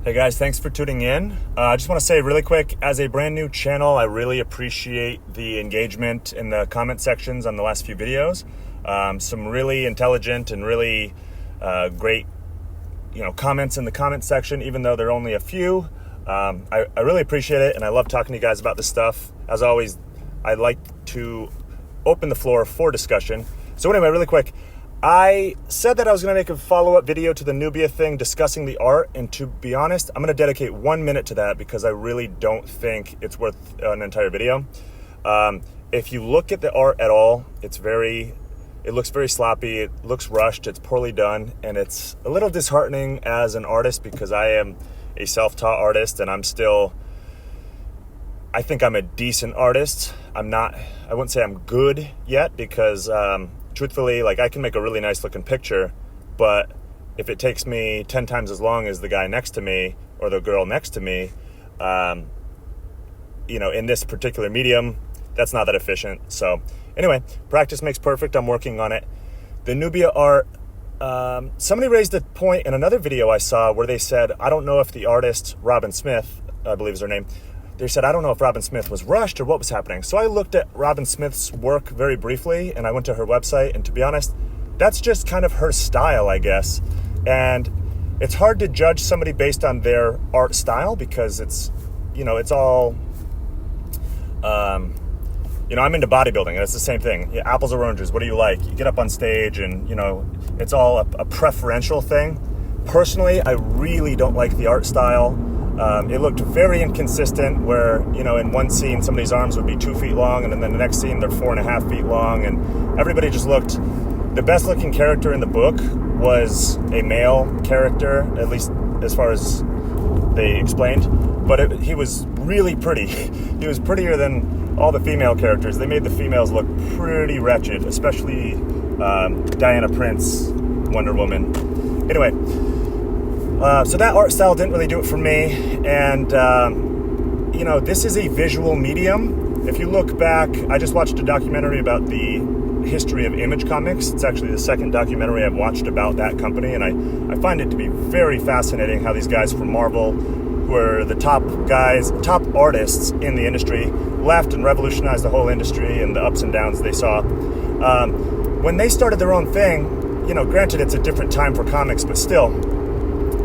Hey guys, thanks for tuning in. I just want to say really quick, as a brand new channel, I really appreciate the engagement in the comment sections on the last few videos. Some really intelligent and really great, comments in the comment section, even though there are only a few. I really appreciate it, and I love talking to you guys about this stuff. As always, I'd like to open the floor for discussion. So anyway, really quick, I said that I was going to make a follow-up video to the Nubia thing discussing the art, and to be honest, I'm going to dedicate 1 minute to that because I really don't think it's worth an entire video. If you look at the art at all, it looks very sloppy, it looks rushed, it's poorly done, and it's a little disheartening as an artist because I am a self-taught artist and I think I'm a decent artist. I wouldn't say I'm good yet because truthfully, I can make a really nice looking picture, but if it takes me 10 times as long as the guy next to me or the girl next to me, in this particular medium, that's not that efficient. So anyway, practice makes perfect. I'm working on it. The Nubia art, somebody raised a point in another video I saw where they said, I don't know if the artist, Robin Smith, I believe is her name, they said, I don't know if Robin Smith was rushed or what was happening. So I looked at Robin Smith's work very briefly, and I went to her website, and to be honest, that's just kind of her style, I guess. And it's hard to judge somebody based on their art style because it's all, I'm into bodybuilding, and it's the same thing. Yeah, apples or oranges, what do you like? You get up on stage, and, it's all a preferential thing. Personally, I really don't like the art style. It looked very inconsistent where, in one scene, somebody's arms would be 2 feet long, and then the next scene, they're 4.5 feet long, and everybody just looked... The best looking character in the book was a male character, at least as far as they explained, but he was really pretty. He was prettier than all the female characters. They made the females look pretty wretched, especially Diana Prince, Wonder Woman. Anyway... so that art style didn't really do it for me, and this is a visual medium. If you look back, I just watched a documentary about the history of Image Comics. It's actually the second documentary I've watched about that company, and I find it to be very fascinating how these guys from Marvel, who were the top artists in the industry, left and revolutionized the whole industry and the ups and downs they saw. When they started their own thing, granted it's a different time for comics, but still,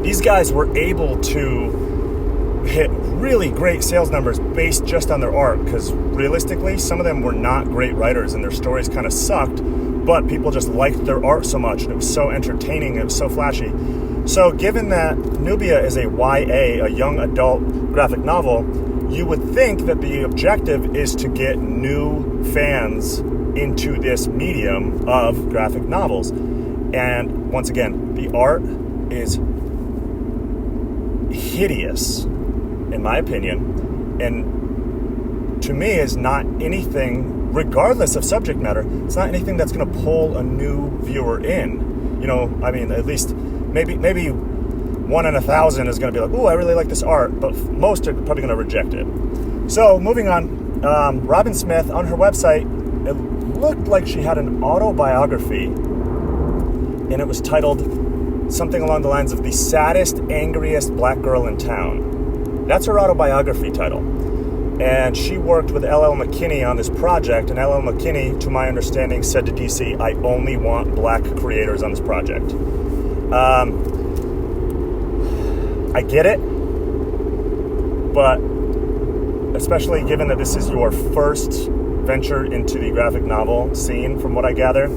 these guys were able to hit really great sales numbers based just on their art because realistically, some of them were not great writers and their stories kind of sucked, but people just liked their art so much and it was so entertaining, it was so flashy. So given that Nubia is a YA, a young adult graphic novel, you would think that the objective is to get new fans into this medium of graphic novels. And once again, the art is hideous, in my opinion, and to me is not anything, regardless of subject matter, it's not anything that's going to pull a new viewer in. At least maybe 1 in 1,000 is going to be like, oh, I really like this art, but most are probably going to reject it. So moving on, Robin Smith, on her website, it looked like she had an autobiography, and it was titled something along the lines of The Saddest, Angriest Black Girl in Town. That's her autobiography title. And she worked with L.L. McKinney on this project, and L.L. McKinney, to my understanding, said to DC, I only want black creators on this project. I get it, but especially given that this is your first venture into the graphic novel scene, from what I gather,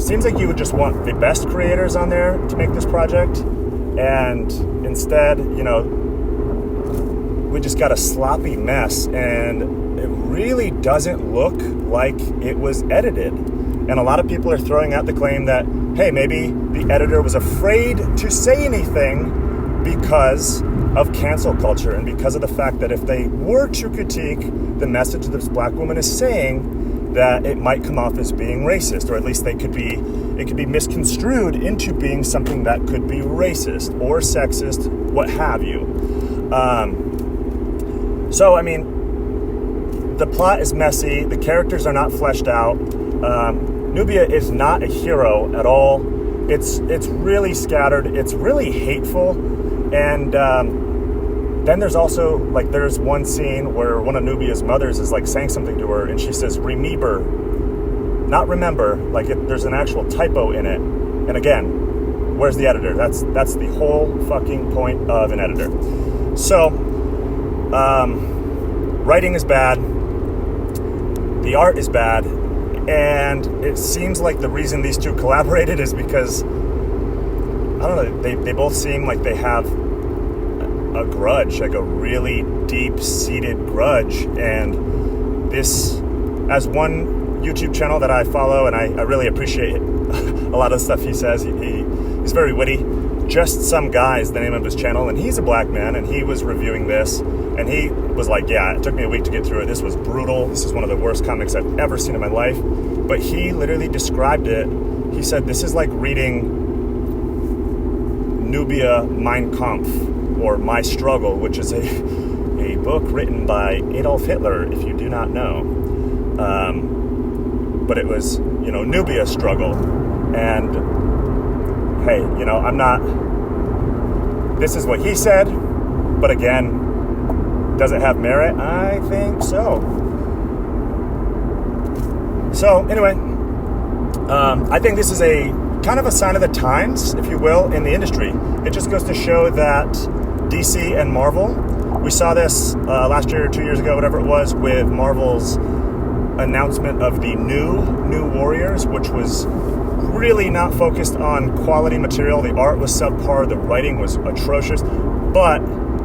seems like you would just want the best creators on there to make this project, and instead, we just got a sloppy mess, and it really doesn't look like it was edited. And a lot of people are throwing out the claim that, hey, maybe the editor was afraid to say anything because of cancel culture and because of the fact that if they were to critique the message this black woman is saying, that it might come off as being racist, or at least it could be misconstrued into being something that could be racist or sexist, what have you. The plot is messy, the characters are not fleshed out. Nubia is not a hero at all. It's really scattered, it's really hateful, And then there's also, like, there's one scene where one of Nubia's mothers is, like, saying something to her, and she says, "Remember," not remember, like, there's an actual typo in it. And again, where's the editor? That's the whole fucking point of an editor. So, writing is bad, the art is bad, and it seems like the reason these two collaborated is because, I don't know, they both seem like they have a grudge, like a really deep-seated grudge. And this, as one YouTube channel that I follow, and I really appreciate a lot of the stuff he says, he's very witty. Just Some Guy is the name of his channel, and he's a black man, and he was reviewing this, and he was like, yeah, it took me a week to get through it. This was brutal. This is one of the worst comics I've ever seen in my life. But he literally described it. He said, this is like reading Nubia Mein Kampf, or My Struggle, which is a book written by Adolf Hitler, if you do not know. But it was, Nubia's struggle. And hey, I'm not, this is what he said, but again, does it have merit? I think so. So anyway, I think this is a kind of a sign of the times, if you will, in the industry. It just goes to show that DC and Marvel, we saw this last year or 2 years ago, whatever it was, with Marvel's announcement of the new Warriors, which was really not focused on quality material. The art was subpar, the writing was atrocious, but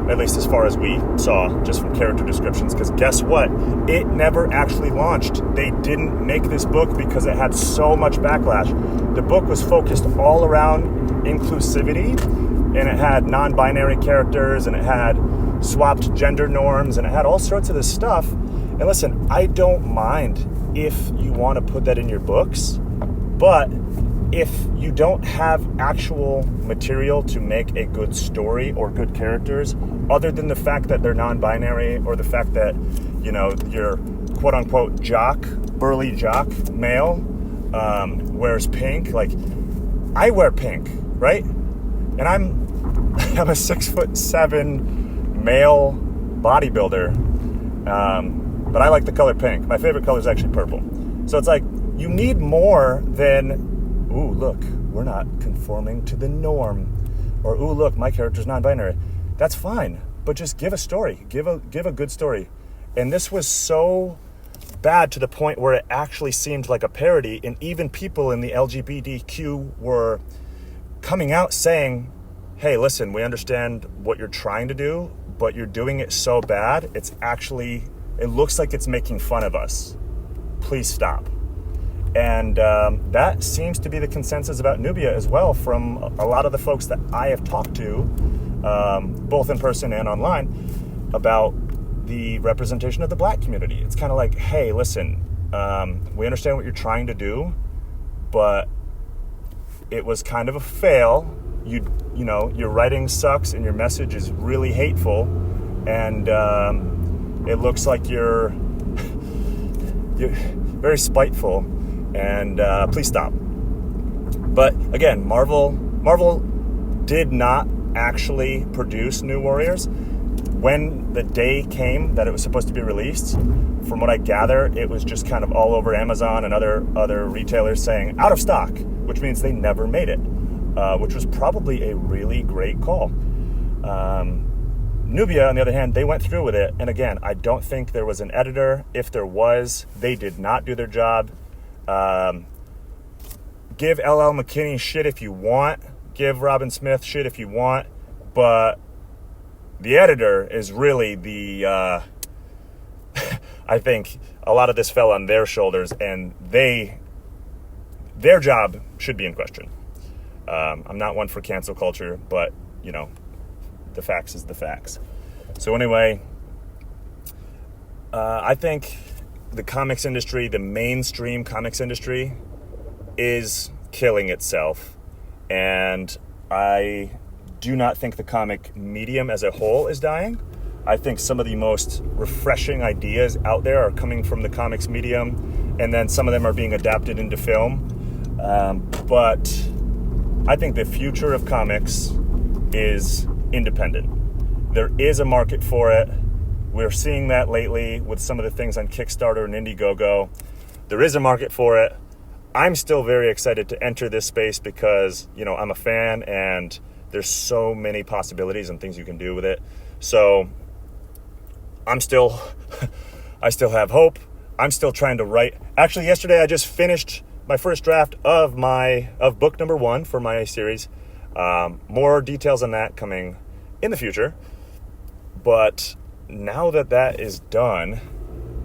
at least as far as we saw, just from character descriptions, because guess what? It never actually launched. They didn't make this book because it had so much backlash. The book was focused all around inclusivity, and it had non-binary characters, and it had swapped gender norms, and it had all sorts of this stuff. And listen, I don't mind if you want to put that in your books, but if you don't have actual material to make a good story or good characters, other than the fact that they're non-binary, or the fact that, your quote-unquote burly jock male wears pink, like, I wear pink, right? And I'm a 6'7" male bodybuilder, but I like the color pink. My favorite color is actually purple. So it's like, you need more than, ooh, look, we're not conforming to the norm, or ooh, look, my character's non-binary. That's fine, but just give a story. Give a good story. And this was so bad to the point where it actually seemed like a parody, and even people in the LGBTQ were coming out saying, hey, listen, we understand what you're trying to do, but you're doing it so bad, it looks like it's making fun of us. Please stop. And that seems to be the consensus about Nubia as well from a lot of the folks that I have talked to, both in person and online, about the representation of the black community. It's kind of like, hey, listen, we understand what you're trying to do, but it was kind of a fail. Your writing sucks, and your message is really hateful, and it looks like you're very spiteful, and please stop. But again, Marvel did not actually produce New Warriors. When the day came that it was supposed to be released, from what I gather, it was just kind of all over Amazon and other retailers saying out of stock, which means they never made it, which was probably a really great call. Nubia, on the other hand, they went through with it. And again, I don't think there was an editor. If there was, they did not do their job. Give LL McKinney shit if you want. Give Robin Smith shit if you want. But the editor is really the, I think a lot of this fell on their shoulders, and their job should be in question. I'm not one for cancel culture, but, the facts is the facts. So anyway, I think the comics industry, the mainstream comics industry, is killing itself. And I do not think the comic medium as a whole is dying. I think some of the most refreshing ideas out there are coming from the comics medium, and then some of them are being adapted into film. But I think the future of comics is independent. There is a market for it. We're seeing that lately with some of the things on Kickstarter and Indiegogo. There is a market for it. I'm still very excited to enter this space because, I'm a fan and there's so many possibilities and things you can do with it. So I still have hope. I'm still trying to write. Actually, yesterday I just finished my first draft of book number 1 for my series. More details on that coming in the future. But now that is done,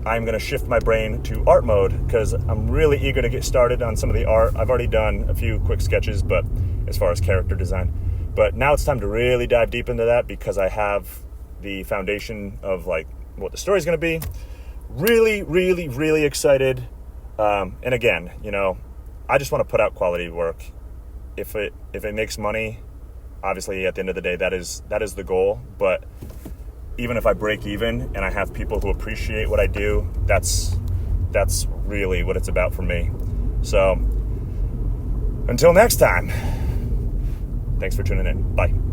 I'm going to shift my brain to art mode because I'm really eager to get started on some of the art. I've already done a few quick sketches, but as far as character design. But now it's time to really dive deep into that because I have the foundation of what the story's going to be. Really, really, really excited. And again, I just want to put out quality work. If it makes money, obviously at the end of the day, that is the goal. But even if I break even and I have people who appreciate what I do, that's really what it's about for me. So until next time, thanks for tuning in. Bye.